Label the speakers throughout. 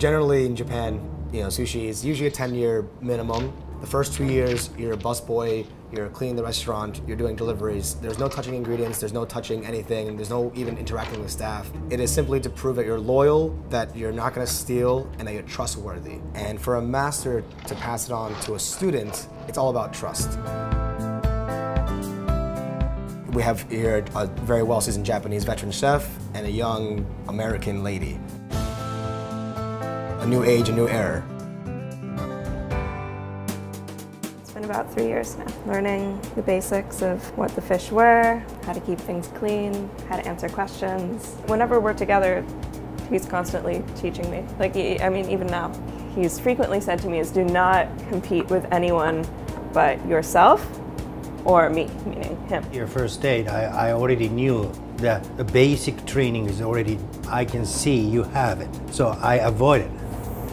Speaker 1: Generally in Japan, sushi is usually a 10-year minimum. The first 2 years, you're a busboy, you're cleaning the restaurant, you're doing deliveries. There's no touching ingredients, there's no touching anything, there's no even interacting with staff. It is simply to prove that you're loyal, that you're not gonna steal, and that you're trustworthy. And for a master to pass it on to a student, it's all about trust. We have here a very well-seasoned Japanese veteran chef and a young American lady. A new age, a new era.
Speaker 2: It's been about 3 years now, learning the basics of what the fish were, how to keep things clean, how to answer questions. Whenever we're together, he's constantly teaching me. Even now, he's frequently said to me is do not compete with anyone but yourself or me, meaning him.
Speaker 3: Your first date, I already knew that the basic training is already, I can see you have it. So I avoided it.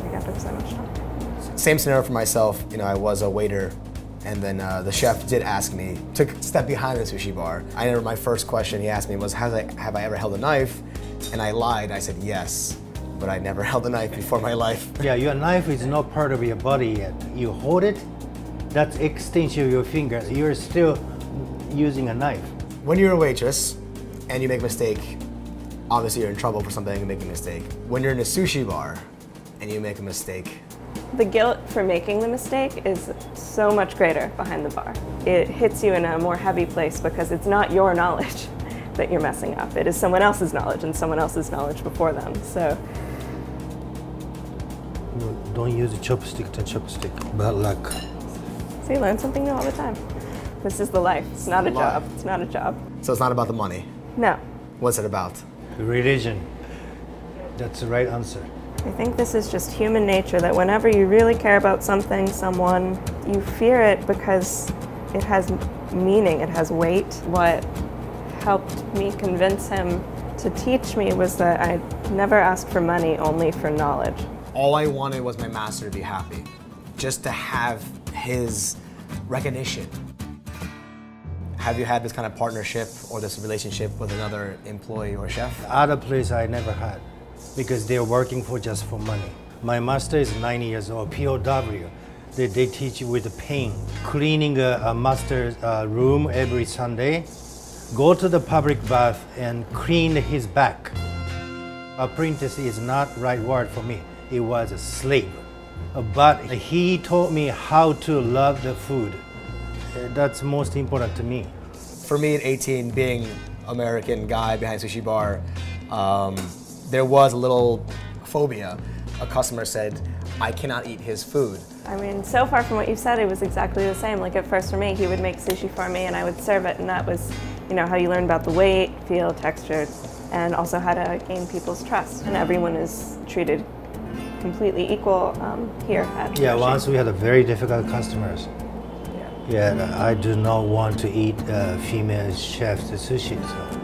Speaker 2: I took so much time.
Speaker 1: Same scenario for myself. I was a waiter, and then the chef did ask me, took a step behind the sushi bar. I remember my first question he asked me was, have I ever held a knife? And I lied, I said yes, but I never held a knife before my life.
Speaker 3: Yeah, your knife is not part of your body yet. You hold it, that's extension of your finger. You're still using a knife.
Speaker 1: When you're a waitress and you make a mistake, obviously you're in trouble for something and making a mistake. When you're in a sushi bar and you make a mistake,
Speaker 2: the guilt for making the mistake is so much greater behind the bar. It hits you in a more heavy place because it's not your knowledge that you're messing up. It is someone else's knowledge and someone else's knowledge before them. So
Speaker 3: don't use a chopstick to chopstick. Bad luck.
Speaker 2: So you learn something new all the time. This is the life. It's not a job. It's not a job.
Speaker 1: So it's not about the money?
Speaker 2: No.
Speaker 1: What's it about?
Speaker 3: Religion. That's the right answer.
Speaker 2: I think this is just human nature, that whenever you really care about something, someone, you fear it because it has meaning, it has weight. What helped me convince him to teach me was that I never asked for money, only for knowledge.
Speaker 1: All I wanted was my master to be happy, just to have his recognition. Have you had this kind of partnership or this relationship with another employee or chef?
Speaker 3: Other place I never had, because they're working just for money. My master is 90 years old, POW. They teach you with pain. Cleaning a master's room every Sunday. Go to the public bath and clean his back. Apprentice is not the right word for me. It was a slave. But he taught me how to love the food. That's most important to me.
Speaker 1: For me at 18, being American guy behind a sushi bar, there was a little phobia. A customer said, I cannot eat his food.
Speaker 2: So far from what you said, it was exactly the same. Like at first for me, he would make sushi for me and I would serve it, and that was, how you learn about the weight, feel, texture, and also how to gain people's trust. And everyone is treated completely equal here at
Speaker 3: Yeah,
Speaker 2: Sushi.
Speaker 3: once we had a very difficult customers. Yeah, I do not want to eat female chef's sushi. So.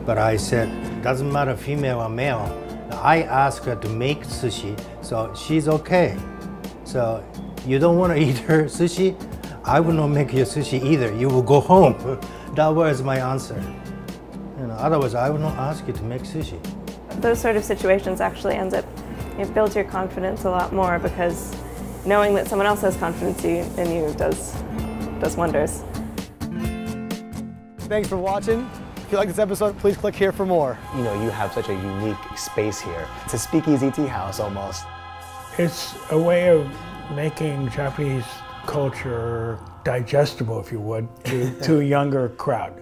Speaker 3: But I said, doesn't matter female or male. I asked her to make sushi, so she's okay. So you don't want to eat her sushi? I will not make your sushi either. You will go home. That was my answer. Otherwise I would not ask you to make sushi.
Speaker 2: Those sort of situations actually it builds your confidence a lot more, because knowing that someone else has confidence in you does wonders.
Speaker 1: Thanks for watching. If you like this episode, please click here for more. You have such a unique space here. It's a speakeasy tea house almost.
Speaker 4: It's a way of making Japanese culture digestible, if you would, to a younger crowd.